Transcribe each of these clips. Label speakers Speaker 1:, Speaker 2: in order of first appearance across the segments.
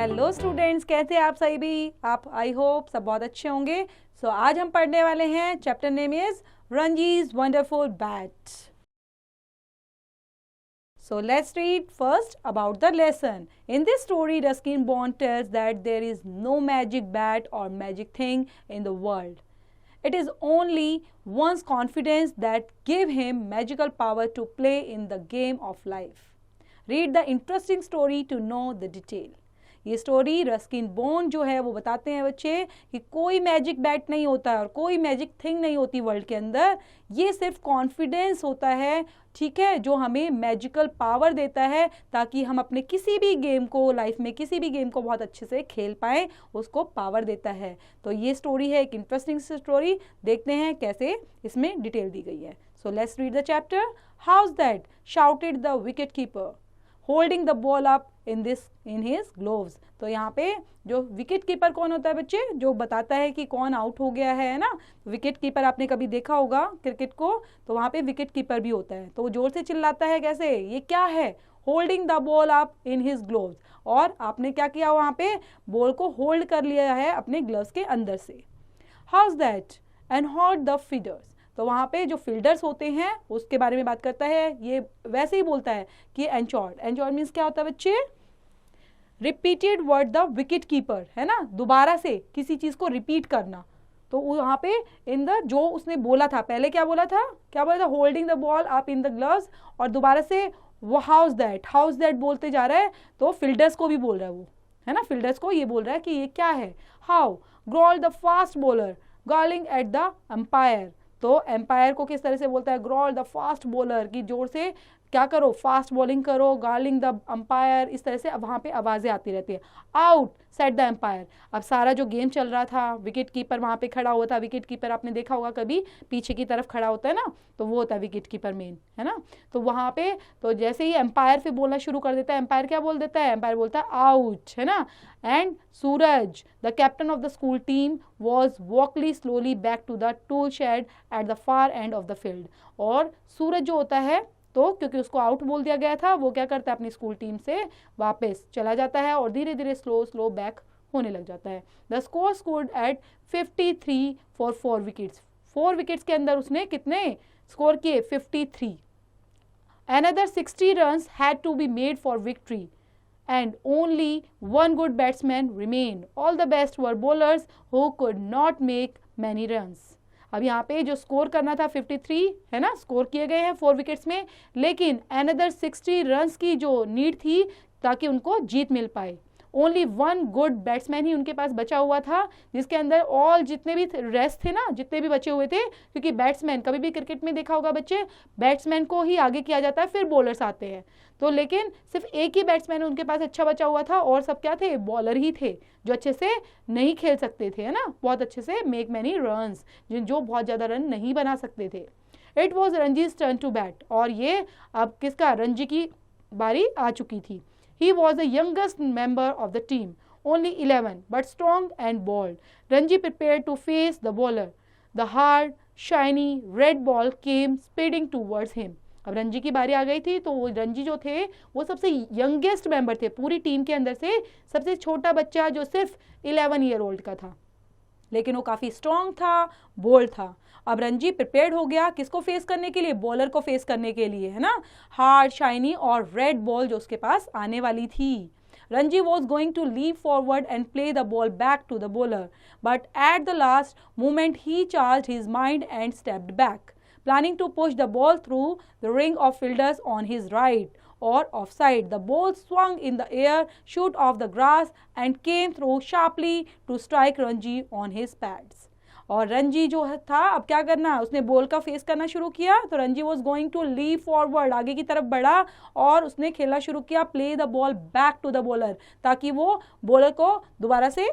Speaker 1: Hello students, कैसे हैं आप सभी भी? आप आई होप सब बहुत अच्छे होंगे। सो आज हम पढ़ने वाले हैं, chapter name is Ranji's wonderful bat. So let's read first about the lesson. In this story, Ruskin Bond tells that there is no magic bat or magic thing in the world. It is only one's confidence that give him magical power to play in the game of life. Read the interesting story to know the detail. ये story Ruskin bond जो है वो बताते हैं बच्चे कि कोई magic bat नहीं होता है और कोई मैजिक थिंग नहीं होती वर्ल्ड के अंदर। ये सिर्फ कॉन्फिडेंस होता है, ठीक है, जो हमें मैजिकल पावर देता है ताकि हम अपने किसी भी गेम को, लाइफ में किसी भी गेम को बहुत अच्छे से खेल पाएँ, उसको पावर देता है। तो ये स्टोरी है एक इंटरेस्टिंग स्टोरी। देखते हैं कैसे इसमें डिटेल दी गई है। So let's read the chapter. How's that shouted the wicket keeper holding the ball up in his gloves. तो यहाँ पे जो विकेट कीपर कौन होता है बच्चे, जो बताता है कि कौन आउट हो गया है ना। विकेट कीपर आपने कभी देखा होगा क्रिकेट को, तो वहाँ पे विकेट कीपर भी होता है। तो वो जोर से चिल्लाता है, कैसे, ये क्या है, holding the ball up in his gloves. और आपने क्या किया, वहाँ पे बॉल को होल्ड कर लिया है अपने ग्लव्स के अंदर से। How's that and hot the fielders. तो वहाँ पे जो फील्डर्स होते हैं उसके बारे में बात करता है। ये वैसे ही बोलता है कि एंचोर्ड। एंचोर्ड मीन्स क्या होता है बच्चे, repeated word the wicket keeper, है ना, दोबारा से किसी चीज को रिपीट करना। तो वहाँ पे इन द, जो उसने बोला था पहले, क्या बोला था, holding the ball up in the gloves, और दोबारा से वो हाउस दैट बोलते जा रहा है। तो फील्डर्स को भी बोल रहा है वो, है ना, फील्डर्स को ये बोल रहा है कि ये क्या है। How growled the fast bowler glowering at the umpire. तो एम्पायर को किस तरह से बोलता है, ग्रॉल द फास्ट बॉलर, की जोर से क्या करो, फास्ट बॉलिंग करो, गार्लिंग द अंपायर, इस तरह से अब वहाँ पे आवाज़ें आती रहती है। Out said the umpire. अब सारा जो गेम चल रहा था, विकेट कीपर वहाँ पे खड़ा हुआ था। विकेट कीपर आपने देखा होगा कभी, पीछे की तरफ खड़ा होता है ना, तो वो होता है विकेट कीपर मेन, है ना। तो वहाँ पे तो जैसे ही एम्पायर फिर बोलना शुरू कर देता है, एम्पायर क्या बोल देता है, एम्पायर बोलता है आउट, है ना। And Suraj the captain of the school team was वॉकली slowly back to the tool shed at the far end of the field. और सूरज जो होता है, तो क्योंकि उसको आउट बोल दिया गया था, वो क्या करता है, अपनी स्कूल टीम से वापस चला जाता है और धीरे धीरे स्लो बैक होने लग जाता है। The score scored at 53 for 4 wickets. 4 wickets के अंदर उसने कितने स्कोर किए, 53। Another 60 runs had to be made for victory and only one good batsman remained. All the best were bowlers who could not make many runs. अब यहाँ पे जो score करना था 53, है ना, स्कोर किए गए हैं 4 विकेट्स में, लेकिन अनदर 60 रन्स की जो नीड थी ताकि उनको जीत मिल पाए। ओनली वन गुड बैट्समैन ही उनके पास बचा हुआ था, जिसके अंदर ऑल जितने भी रेस्ट थे ना, जितने भी बचे हुए थे, क्योंकि बैट्समैन, कभी भी क्रिकेट में देखा होगा बच्चे, बैट्समैन को ही आगे किया जाता है, फिर बॉलर्स आते हैं। तो लेकिन सिर्फ एक ही बैट्समैन उनके पास अच्छा बचा हुआ था, और सब क्या थे, बॉलर ही थे, जो अच्छे से नहीं खेल सकते थे, है ना, बहुत अच्छे से मेक मैनी रन्स, जो बहुत ज़्यादा रन नहीं बना सकते थे। It was Ranji's turn to bat. और ये अब किसका, रंजी की बारी आ चुकी थी। He was the youngest member of the team, only 11, but strong and bold. Ranji prepared to face the bowler. The hard, shiny red ball came speeding towards him. अब रंजी की बारी आ गई थी, तो वो रंजी जो थे वो सबसे यंगेस्ट मेंबर थे पूरी टीम के अंदर से, सबसे छोटा बच्चा जो सिर्फ 11 ईयर ओल्ड का था, लेकिन वो काफ़ी स्ट्रॉन्ग था, बोल्ड था। अब रंजी प्रिपेयर्ड हो गया किसको फेस करने के लिए, बॉलर को फेस करने के लिए, है ना, हार्ड, शाइनी और रेड बॉल जो उसके पास आने वाली थी। Ranji was going to leap forward and play the ball back to the bowler, but at the last moment he changed his mind and stepped back, planning to push the ball through the ring of fielders on his right or offside. The ball swung in the air, shoot off the grass and came through sharply to strike Ranji on his pads. और रंजी जो था, अब क्या करना, उसने ball का face करना शुरू किया। तो Ranji was going to leap forward, आगे की तरफ बढ़ा और उसने खेलना शुरू किया, play the ball back to the bowler, ताकि वो बॉलर को दोबारा से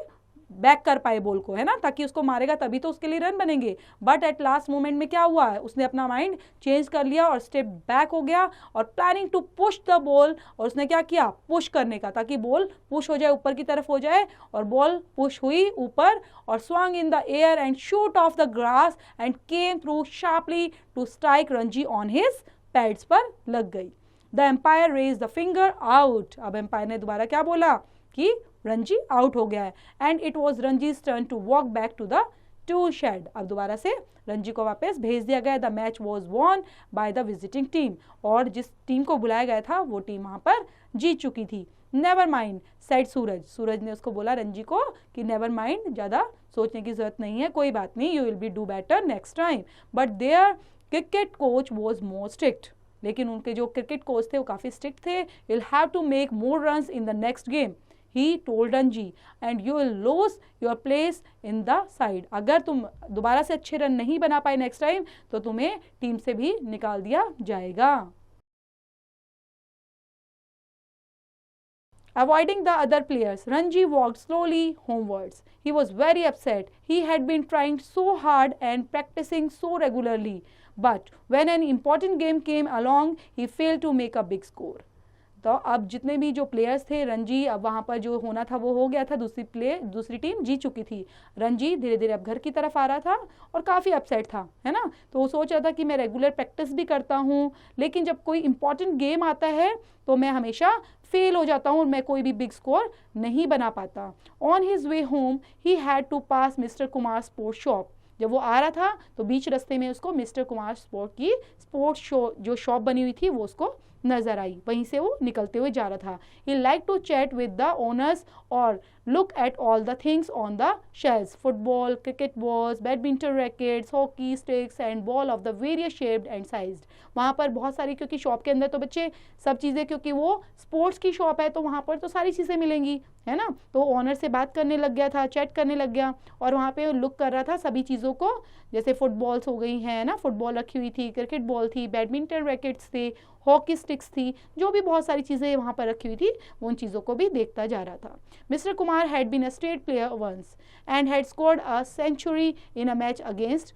Speaker 1: बैक कर पाए बॉल को, है ना, ताकि उसको मारेगा तभी तो उसके लिए रन बनेंगे। बट एट लास्ट मोमेंट में क्या हुआ, उसने अपना माइंड चेंज कर लिया और स्टेप बैक हो गया और planning to push the ball, और उसने क्या किया, पुश करने का, ताकि बॉल पुश हो जाए, ऊपर की तरफ हो जाए। और बॉल पुश हुई ऊपर और swung in the air and shoot off the grass and came through sharply to strike Ranji on his pads पर लग गई। The umpire raised the finger out. अब एम्पायर ने दोबारा क्या बोला कि रंजी आउट हो गया है and it was Ranji's turn to walk back to the tool shed. अब दोबारा से रंजी को वापस भेज दिया गया। The match was won by the visiting team, और जिस टीम को बुलाया गया था वो टीम वहां पर जीत चुकी थी। नेवर माइंड सेड सूरज, सूरज ने उसको बोला रंजी को कि नेवर माइंड, ज़्यादा सोचने की जरूरत नहीं है, कोई बात नहीं, you will be do better next time. But their cricket coach was more strict, लेकिन उनके जो क्रिकेट कोच थे वो काफ़ी स्ट्रिक्ट थे। You will have to make more runs in the next game he told Ranji and you will lose your place in the side. अगर तुम दोबारा से अच्छे रन नहीं बना पाए नेक्स्ट टाइम तो तुम्हें टीम से भी निकाल दिया जाएगा। Avoiding the other players, Ranji walked slowly homewards. He was very upset. He had been trying so hard and practicing so regularly. But when an important game came along, he failed to make a big score. तो अब जितने भी जो players थे, रंजी अब वहाँ पर जो होना था वो हो गया था, दूसरी टीम जीत चुकी थी। रंजी धीरे धीरे अब घर की तरफ आ रहा था और काफ़ी अपसेट था, है ना। तो वो सोच रहा था कि मैं रेगुलर प्रैक्टिस भी करता हूँ, लेकिन जब कोई इंपॉर्टेंट गेम आता है तो मैं हमेशा फेल हो जाता हूँ और मैं कोई भी बिग स्कोर नहीं बना पाता। On his way home he had to pass mister Kumar sports shop. जब वो आ रहा था तो बीच रास्ते में उसको मिस्टर कुमार स्पोर्ट्स जो शॉप बनी हुई थी वो उसको नजर आई, वहीं से वो निकलते हुए जा रहा था। He liked to chat with the owners और look at all the things on the shelves, football, cricket balls, badminton rackets, hockey sticks and ball of the various shaped and sized. वहाँ पर बहुत सारी, क्योंकि शॉप के अंदर तो बच्चे सब चीज़ें, क्योंकि वो स्पोर्ट्स की शॉप है तो वहाँ पर तो सारी चीज़ें मिलेंगी, है ना। तो ऑनर से बात करने लग गया था, चैट करने लग गया और वहाँ पे लुक कर रहा था सभी चीज़ों को, जैसे फुटबॉल्स हो गई हैं ना, फुटबॉल रखी हुई थी, क्रिकेट बॉल थी, बैडमिंटन रैकेट्स थे, हॉकी स्टिक्स थी, जो भी बहुत सारी चीज़ें वहाँ पर रखी हुई थी वो उन चीज़ों को भी देखता जा रहा था। Mister Kumar had been a state player once and had scored a century in a match against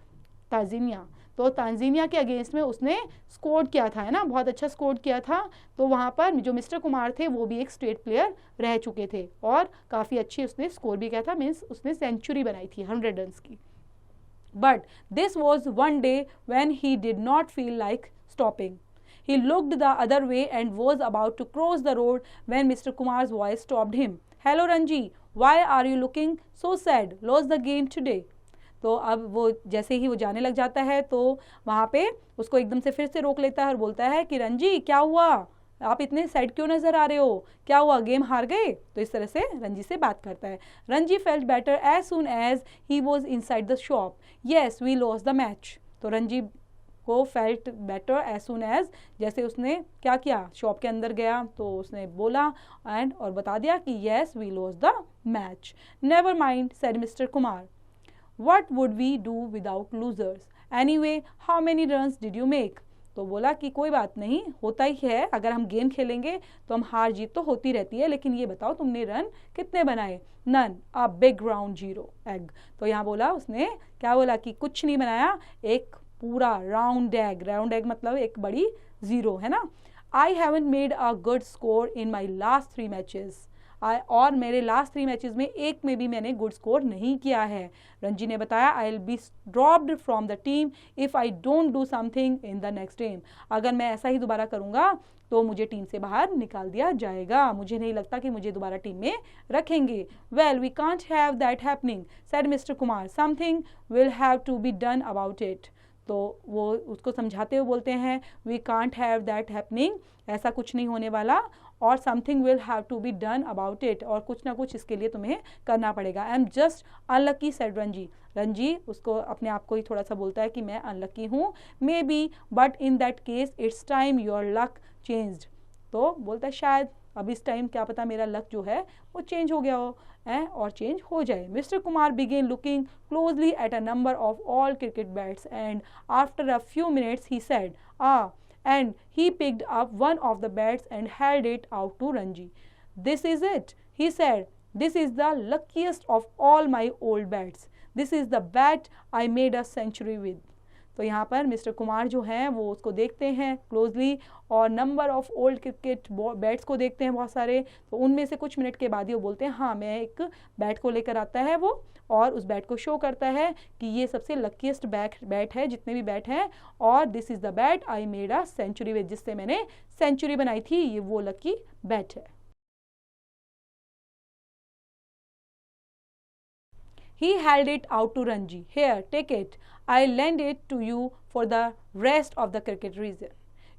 Speaker 1: Tanzania. तो तांजानिया के अगेंस्ट में उसने स्कोर किया था, है ना, बहुत अच्छा स्कोर किया था। तो वहाँ पर जो मिस्टर कुमार थे वो भी एक स्टेट प्लेयर रह चुके थे और काफ़ी अच्छी उसने स्कोर भी किया था, मीन्स उसने सेंचुरी बनाई थी 100 रन की। But this was one day when he did not feel like stopping. He looked the other way and was about to cross the road when Mr. Kumar's voice stopped him. Hello Ranji, why are you looking so sad? Lost the game today. तो अब वो जैसे ही वो जाने लग जाता है तो वहाँ पे उसको एकदम से फिर से रोक लेता है और बोलता है कि रंजी क्या हुआ, आप इतने सैड क्यों नजर आ रहे हो, क्या हुआ, गेम हार गए। तो इस तरह से रंजी से बात करता है। Ranji felt better as soon as he was inside the shop. Yes we lost the match. तो रंजी को felt better as soon as, जैसे उसने क्या किया, शॉप के अंदर गया तो उसने बोला एंड और बता दिया कि yes we lost the match. Never mind said mister Kumar, what would we do without losers, anyway how many runs did you make. तो बोला कि कोई बात नहीं, होता ही है, अगर हम गेम खेलेंगे तो हम हार जीत तो होती रहती है, लेकिन ये बताओ तुमने रन कितने बनाए। None, a big round zero egg. तो यहाँ बोला उसने, क्या बोला कि कुछ नहीं बनाया, एक पूरा राउंड एग मतलब एक बड़ी जीरो, है ना। I haven't made a good score in my last 3 matches, और मेरे लास्ट 3 मैचेस में एक में भी मैंने गुड स्कोर नहीं किया है। रंजी ने बताया, I will be dropped from the team if I don't do something in the next game. अगर मैं ऐसा ही दोबारा करूंगा तो मुझे टीम से बाहर निकाल दिया जाएगा, मुझे नहीं लगता कि मुझे दोबारा टीम में रखेंगे। Well we can't have that happening said mister Kumar, something will have to be done about it. तो वो उसको समझाते हुए बोलते हैं, we can't have that happening, ऐसा कुछ नहीं होने वाला, और something will have to be done about it, और कुछ ना कुछ इसके लिए तुम्हें करना पड़ेगा। I am just unlucky said Ranji. Ranji उसको अपने आप को ही थोड़ा सा बोलता है कि मैं अनलकी हूँ, may be, but in that case it's time your luck changed. तो बोलता है शायद अब इस टाइम क्या पता मेरा लक जो है वो चेंज हो गया हो और चेंज हो जाए। Mister Kumar began looking closely at a number of all cricket bats and after a few minutes he said and he picked up one of the bats and held it out to Ranji. This is it, he said. This is the luckiest of all my old bats. This is the bat I made a century with. तो यहाँ पर mister Kumar जो हैं वो उसको देखते हैं closely और number of old cricket bats को देखते हैं बहुत सारे। तो उनमें से कुछ मिनट के बाद ही वो बोलते हैं, हाँ मैं एक बैट को लेकर आता है वो, और उस बैट को शो करता है कि ये सबसे लकीस्ट बैट है जितने भी बैट हैं, और this is the bat I made a century with, जिससे मैंने सेंचुरी बनाई थी, ये वो लकी बैट है। He held it out to Ranji. Here, take it. I'll lend it to you for the rest of the cricket season.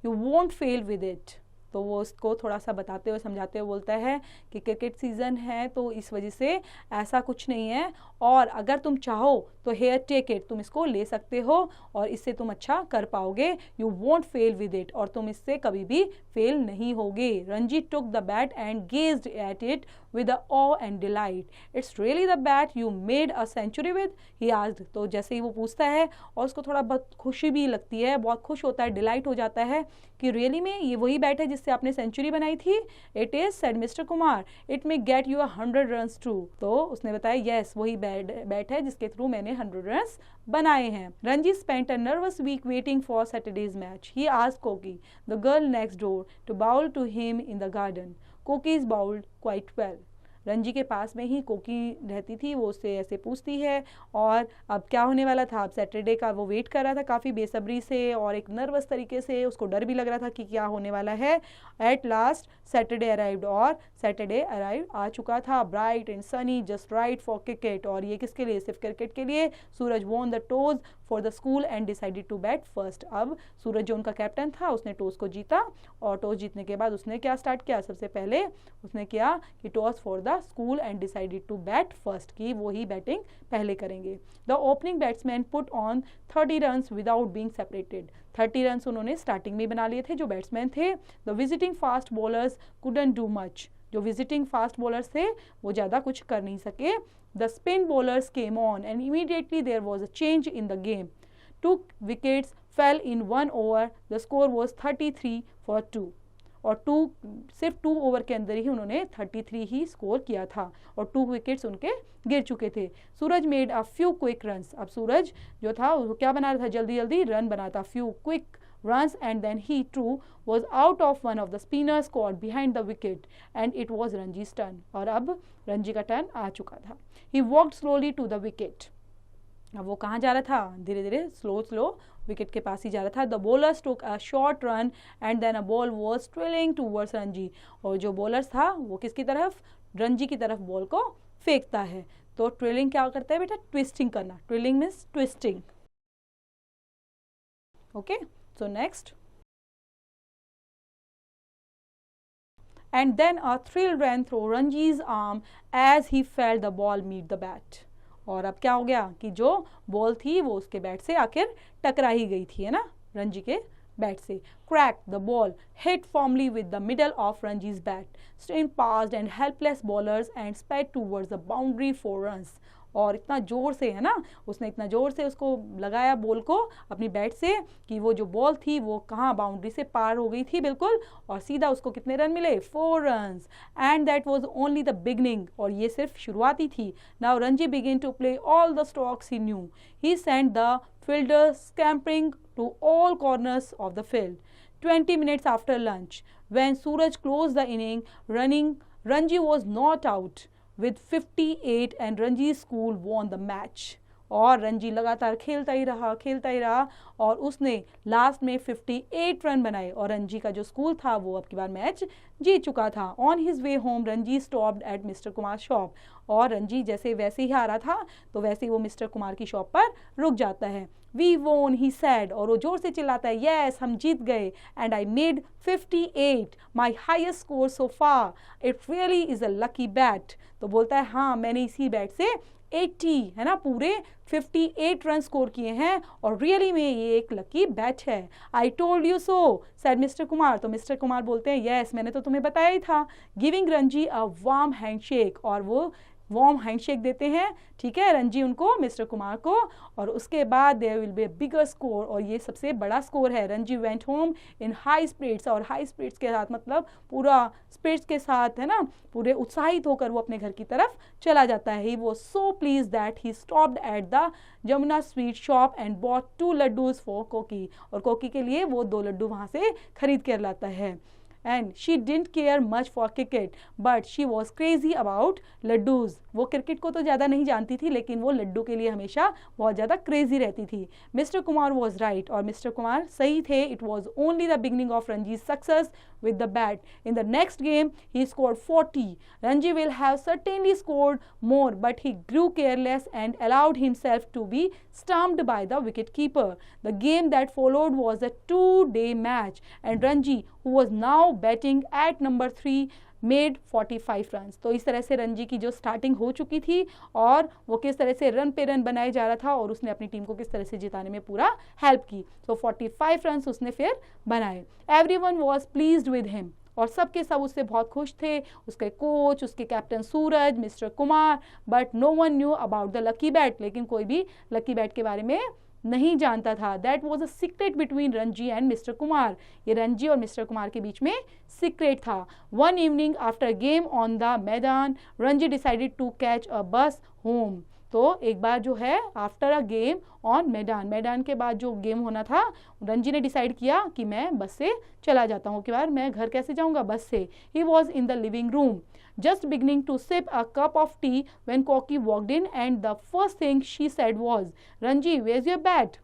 Speaker 1: You won't fail with it. तो वो उसको थोड़ा सा बताते हुए समझाते हुए बोलता है कि क्रिकेट सीज़न है तो इस वजह से ऐसा कुछ नहीं है, और अगर तुम चाहो तो हेयर टेक इट, तुम इसको ले सकते हो और इससे तुम अच्छा कर पाओगे. You won't fail with it, और तुम इससे कभी भी फेल नहीं होगे. Ranjit took the bat and gazed at it with awe and delight. It's really the bat you made a century with? He asked. तो जैसे ही वो पूछता है और उसको थोड़ा बहुत खुशी भी लगती है, बहुत खुश होता है, डिलाइट हो जाता है कि रियली में ये वही बैट है जिससे आपने सेंचुरी बनाई थी. It is said mister Kumar, it may get you 100 runs too. तो उसने बताया यस वही बैट है जिसके थ्रू मैंने 100 रन्स बनाए हैं. Ranji spent a nervous week waiting for Saturday's match. He asked Koki, the girl next door, to bowl to him in the garden. Koki's bowled quite well. Ranji के पास में ही कोकी रहती थी, वो उससे ऐसे पूछती है और अब क्या होने वाला था. अब सैटरडे का वो वेट कर रहा था काफ़ी बेसब्री से और एक नर्वस तरीके से, उसको डर भी लग रहा था कि क्या होने वाला है. एट लास्ट सैटरडे अराइव्ड, और सैटरडे अराइव आ चुका था. Bright and sunny, just right for cricket. और ये किसके लिए? सिर्फ क्रिकेट के लिए. Suraj won the toss for the school and decided to bat first. अब सूरज जो उनका कैप्टन था उसने टॉस को जीता, और टॉस जीतने के बाद उसने क्या स्टार्ट किया? सबसे पहले उसने किया कि toss for the school and decided to bat first, की वो ही बैटिंग पहले करेंगे. The opening batsman put on 30 runs without being separated. 30 runs उन्होंने स्टार्टिंग में बना लिए थे जो बैट्समैन थे. The visiting fast bowlers couldn't do much. जो विजिटिंग फास्ट बॉलर्स थे वो ज़्यादा कुछ कर नहीं सके. The spin bowlers came on and immediately there was a change in the game. 2 wickets fail in 1 over. The score was 33 for 2. और सिर्फ 2 ओवर के अंदर ही उन्होंने 33 ही स्कोर किया था और 2 विकेट्स उनके गिर चुके थे. Suraj made a few quick runs. अब सूरज जो था वो क्या बना रहा था? जल्दी जल्दी रन बनाता. Few quick runs and then he too was out of one of the spinners caught behind the wicket and it was Ranji's turn. और अब रंजी का टर्न आ चुका था. He walked slowly to the wicket. अब वो कहाँ जा रहा था? धीरे धीरे स्लो विकेट के पास ही जा रहा था. The bowlers took a short run and then a ball was trailing towards Ranji. और जो बॉलर्स था वो किसकी तरफ? रंजी की तरफ बॉल को फेंकता है. तो ट्रेलिंग क्या करता है बेटा? ट्विस्टिंग करना. Trailing means twisting. Okay, so next. And then a thrill ran through Ranji's arm as he felt the ball meet the bat. और अब क्या हो गया कि जो बॉल थी वो उसके बैट से आखिर टकरा ही गई थी, है ना, रंजी के बैट से. Cracked the ball, hit firmly with the middle of Ranji's bat. Strain passed and helpless bowlers and sped towards the boundary for runs. और इतना ज़ोर से, है ना, उसने इतना ज़ोर से उसको लगाया बॉल को अपनी बैट से कि वो जो बॉल थी वो कहाँ बाउंड्री से पार हो गई थी बिल्कुल, और सीधा उसको कितने रन मिले? 4 runs. And that was only the beginning. और ये सिर्फ शुरुआती थी. Now Ranji begin to play all the strokes he knew. He sent the fielder scampering to all corners of the field. 20 minutes after lunch, when Suraj closed the inning, Ranji was not out with 58 and Ranji's school won the match. और रंजी लगातार खेलता ही रहा और उसने last में 58 run बनाए और रंजी का जो स्कूल था वो अब की बार मैच जीत चुका था. On his way home Ranji stopped at mister Kumar shop. और रंजी जैसे वैसे ही आ रहा था तो वैसे ही वो मिस्टर कुमार की शॉप पर रुक जाता है. वी वोन ही सैड. और वो जोर से चिल्लाता है, यस हम जीत गए. And I made 58, my highest score so far. It really is a lucky bat. तो बोलता है हाँ मैंने इसी बैट से 80, है ना, पूरे 58 रन स्कोर किए हैं और रियली में ये एक लकी बैट है. I told you so sad mister Kumar. तो मिस्टर कुमार बोलते हैं यस मैंने तो तुम्हें बताया ही था. Giving Ranji a warm handshake. और वो वार्म हैंडशेक देते हैं, ठीक है, रंजी उनको, मिस्टर कुमार को. और उसके बाद there will be a bigger score. और ये सबसे बड़ा स्कोर है. Ranji went home in high spirits. और हाई स्पिरिट्स के साथ मतलब पूरा स्पिरिट्स के साथ, है ना, पूरे उत्साहित होकर वो अपने घर की तरफ चला जाता है. He was so pleased that he stopped at the Jamuna sweet shop and bought 2 laddoos for Koki. और कोकी के लिए वो 2 लड्डू वहाँ से खरीद कर लाता है. and she didn't care much for cricket, but she was crazy about laddus. वो क्रिकेट को तो ज़्यादा नहीं जानती थी, लेकिन वो लड्डू के लिए हमेशा बहुत ज़्यादा क्रेजी रहती थी. मिस्टर कुमार वॉज राइट, और मिस्टर कुमार सही थे. It was only the beginning of Ranji's success with the bat. In the next game, he scored 40. Ranji will have certainly scored more, but he grew careless and allowed himself to be stumped by the wicket-keeper. The game that followed was a 2-day match, and Ranji, who was now batting at number 3, made 45 run. तो इस तरह से रणजी की जो starting हो चुकी थी और वो किस तरह से रन पे रन बनाए जा रहा था और उसने अपनी टीम को किस तरह से जिताने में पूरा हेल्प की. तो 45 रन उसने फिर बनाए. Everyone was pleased with him, और सब के सब उससे बहुत खुश थे, उसके कोच, उसके captain Suraj, mister Kumar. But no one knew about the lucky bat, लेकिन कोई भी लकी बैट के बारे में नहीं जानता था. That was a secret between Ranji and mister Kumar. ये रणजी और मिस्टर कुमार के बीच में सीक्रेट था. One evening after game on the maidan, Ranji decided to catch a bus home. तो एक बार जो है आफ्टर अ गेम ऑन मैदान, मैदान के बाद जो गेम होना था, रणजी ने डिसाइड किया कि मैं बस से चला जाता हूँ. कि बार मैं घर कैसे जाऊँगा, बस से. ही was in the living room just beginning to sip a cup of tea when Koki walked in, and the first thing she said was, Ranji, where's your bat?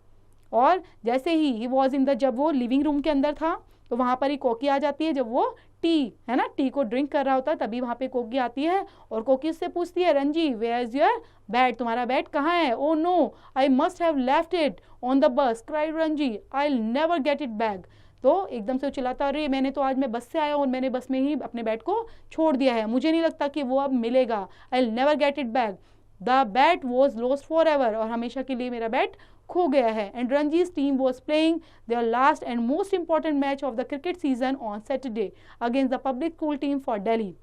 Speaker 1: और जैसे ही he was in the, जब वो living room के अंदर था तो वहाँ पर ही कोकी आ जाती है. जब वो टी है ना, टी को ड्रिंक कर रहा होता है, तभी वहाँ पे कोकी आती है और कोकी उससे पूछती है, रंजी वेयर योर बैट, तुम्हारा बैट कहाँ है? Oh no, I must have left it on the bus, cried Ranji, I will never get it back. तो एकदम से चिल्लाता, अरे मैंने तो आज मैं बस से आया और मैंने बस में ही अपने बैट को छोड़ दिया है, मुझे नहीं लगता कि वो अब मिलेगा. I will never get it back. The bat was lost forever, और हमेशा के लिए मेरा बैट खो गया है. And Ranji's team was playing their last and most important match of the cricket season on Saturday against the public school team for Delhi.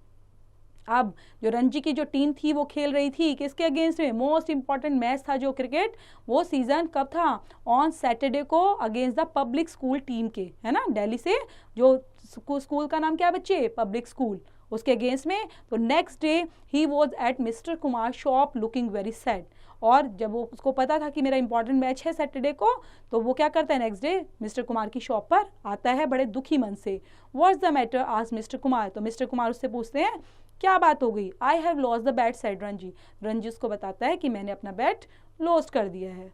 Speaker 1: अब जो रणजी की जो टीम थी वो खेल रही थी किसके अगेंस्ट में? मोस्ट इंपॉर्टेंट मैच था जो क्रिकेट, वो सीजन कब था? ऑन सैटरडे को against the public school team के, है ना, दिल्ली से. जो स्कूल का नाम क्या बच्चे? पब्लिक स्कूल, उसके अगेंस्ट में. तो next day he was at mister Kumar shop looking very sad. और जब वो उसको पता था कि मेरा इंपॉर्टेंट मैच है सैटरडे को, तो वो क्या करता है, नेक्स्ट डे मिस्टर कुमार की शॉप पर आता है बड़े दुखी मन से. What's the matter? Asked mister Kumar. तो मिस्टर कुमार उससे पूछते हैं क्या बात हो गई? I have lost the bat said Ranji. Ranji उसको बताता है कि मैंने अपना बैट लॉस्ट कर दिया है.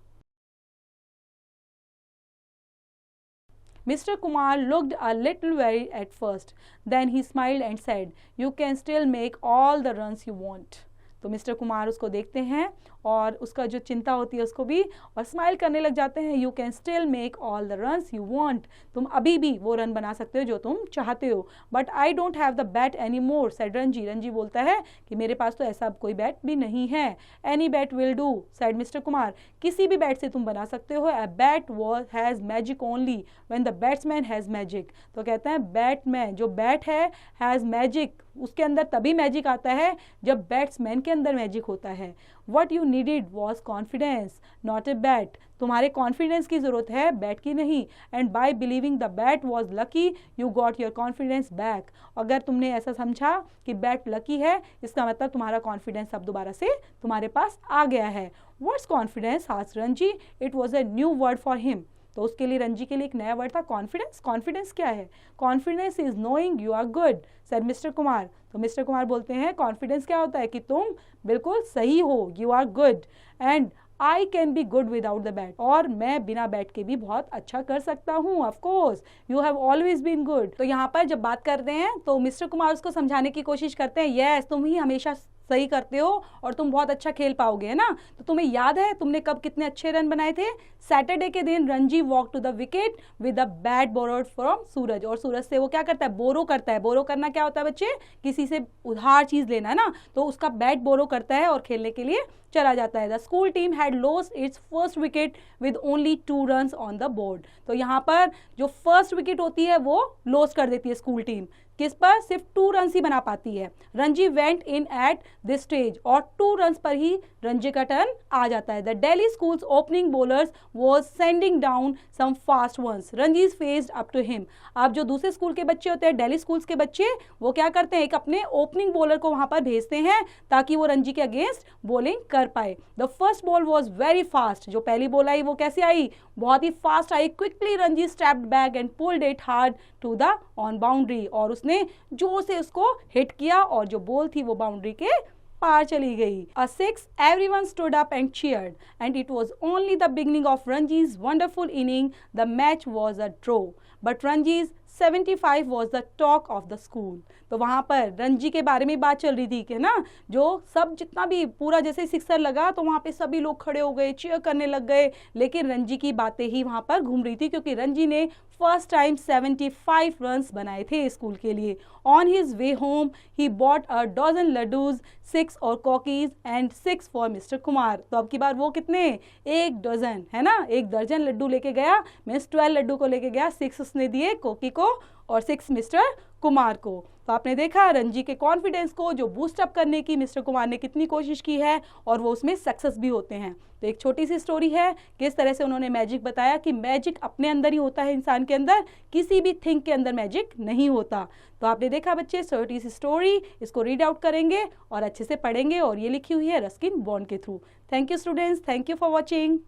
Speaker 1: Mr. Kumar looked a little worried at first. Then he smiled and said, "You can still make all the runs you want." तो मिस्टर कुमार उसको देखते हैं और उसका जो चिंता होती है उसको भी, और स्माइल करने लग जाते हैं. You can still make all the runs you want, तुम अभी भी वो रन बना सकते हो जो तुम चाहते हो. But I don't have the bat any more said Ranji. Ranji बोलता है कि मेरे पास तो ऐसा कोई बैट भी नहीं है. Any bat will do said mister Kumar. किसी भी बैट से तुम बना सकते हो. A bat has magic only when the batsman has magic. तो कहते हैं बैटमैन, जो बैट है, हैज़ मैजिक, उसके अंदर तभी मैजिक आता है जब बैट्समैन के अंदर मैजिक होता है. What you needed was confidence not a bat. तुम्हारे कॉन्फिडेंस की जरूरत है, बैट की नहीं. And bye believing the bat was lucky you got your confidence back. अगर तुमने ऐसा समझा कि बैट लकी है, इसका मतलब तुम्हारा कॉन्फिडेंस अब दोबारा से तुम्हारे पास आ गया है. What's confidence? Asked Ranji. It was a new word for him. तो उसके लिए, रणजी के लिए एक नया वर्ड था कॉन्फिडेंस. कॉन्फिडेंस क्या है? Confidence is knowing you are good said mister Kumar. तो मिस्टर कुमार बोलते हैं कॉन्फिडेंस क्या होता है? कि तुम बिल्कुल सही हो, you are good. And I can be good without the bat, और मैं बिना बैट के भी बहुत अच्छा कर सकता हूँ. Of course you have always been good. तो यहाँ पर जब बात करते हैं तो मिस्टर कुमार उसको समझाने की कोशिश करते हैं, यस तुम ही हमेशा सही करते हो और तुम बहुत अच्छा खेल पाओगे, है ना. तो तुम्हें याद है तुमने कब कितने अच्छे रन बनाए थे? सैटरडे के दिन Ranji walk to the wicket with a bat borrowed from Suraj. और सूरज से वो क्या करता है? बोरो करता है. बोरो करना क्या होता है बच्चे? किसी से उधार चीज लेना, है ना. तो उसका बैट बोरो करता है और खेलने के लिए चला जाता है. The school team had lost its first wicket with only 2 runs on the board. तो यहाँ पर जो फर्स्ट विकेट होती है वो लॉस कर देती है स्कूल टीम. किस पर? सिर्फ 2 रन ही बना पाती है. Ranji went in at this stage, और 2 रन पर ही रणजी का टर्न आ जाता है. The Delhi schools opening bowlers was sending down some fast ones. Ranji is faced up to him. अब जो दूसरे स्कूल के बच्चे होते हैं, दिल्ली स्कूल्स के बच्चे, वो क्या करते हैं? एक अपने ओपनिंग बॉलर को वहां पर भेजते हैं ताकि वो रणजी के अगेंस्ट बॉलिंग कर पाए. The first ball was very fast. जो पहली बॉल आई वो कैसे आई? बहुत ही फास्ट आई. Quickly Ranji stepped back and pulled it hard to the on boundary, और उसने जोर से उसको हिट किया और जो बॉल थी वो बाउंड्री के पार चली गई. A six, everyone stood up and cheered, and it was only the beginning of Ranji's wonderful inning. The match was a draw, but Ranji's 75 was the talk of the school. तो वहाँ पर रणजी के बारे में बात चल रही थी कि ना, जो सब जितना भी पूरा जैसे सिक्सर लगा तो वहाँ पे सभी लोग खड़े हो गए, चीयर करने लग गए, लेकिन रणजी की बातें ही वहाँ पर घूम रही थी क्योंकि रणजी ने फर्स्ट टाइम 75 रन्स बनाए थे स्कूल के लिए. On his way home he bought a dozen laddoos, 6 और कॉकीज एंड 6 फॉर मिस्टर कुमार. तो अब की बार वो कितने, 1 डजन है ना, 1 दर्जन लड्डू लेके गया, मीन्स 12 लड्डू को लेके गया, 6 उसने दिए कॉकी को और 6 मिस्टर कुमार को. तो आपने देखा रणजी के कॉन्फिडेंस को जो बूस्ट अप करने की मिस्टर कुमार ने कितनी कोशिश की है और वो उसमें सक्सेस भी होते हैं. तो एक छोटी सी स्टोरी है किस तरह से उन्होंने मैजिक बताया कि मैजिक अपने अंदर ही होता है, इंसान के अंदर, किसी भी थिंग के अंदर मैजिक नहीं होता. तो आपने देखा बच्चे, छोटी सी स्टोरी, इसको रीड आउट करेंगे और अच्छे से पढ़ेंगे और ये लिखी हुई है रस्किन बॉन्ड के through. Thank you students, thank you for watching.